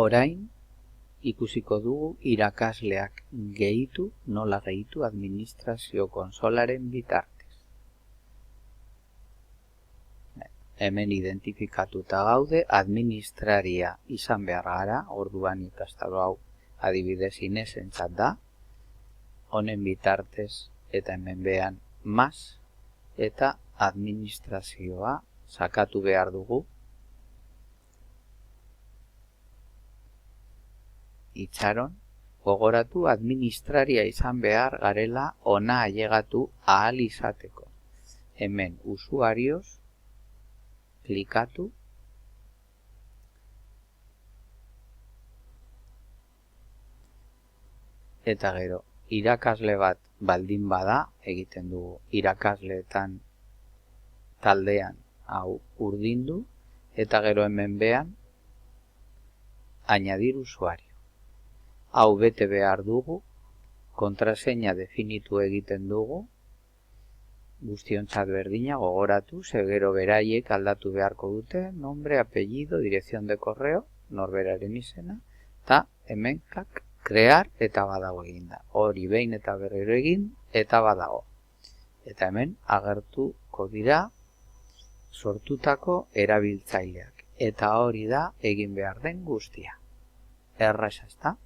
Orain ikusiko dugu irakasleak nola gehitu administrazio konsolaren bitartez. Hemen identifikatuta gaude administraria izan behar gara, orduan ikastaro hau adibidez Inesentzat da, honen bitartez eta hemen behan mas eta administrazioa sakatu behar dugu. Itxaron, gogoratu administraria izan behar garela ona ailegatu ahal izateko. Hemen usuarios, klikatu, eta gero irakasle bat baldin bada egiten dugu irakasleetan taldean hau urdindu, eta gero hemen behan añadir usuario. Hau bete behar dugu, kontraseina definitu egiten dugu, guztiontzat berdina gogoratu, gero beraiek aldatu beharko dute, nombre, apellido, dirección de correo, norberaren izena, eta hemen crear eta badago eginda. Hori behin eta berriro egin eta badago. Eta hemen agertuko dira sortutako erabiltzaileak. Eta hori da egin behar den guztia. Erraza, ezta?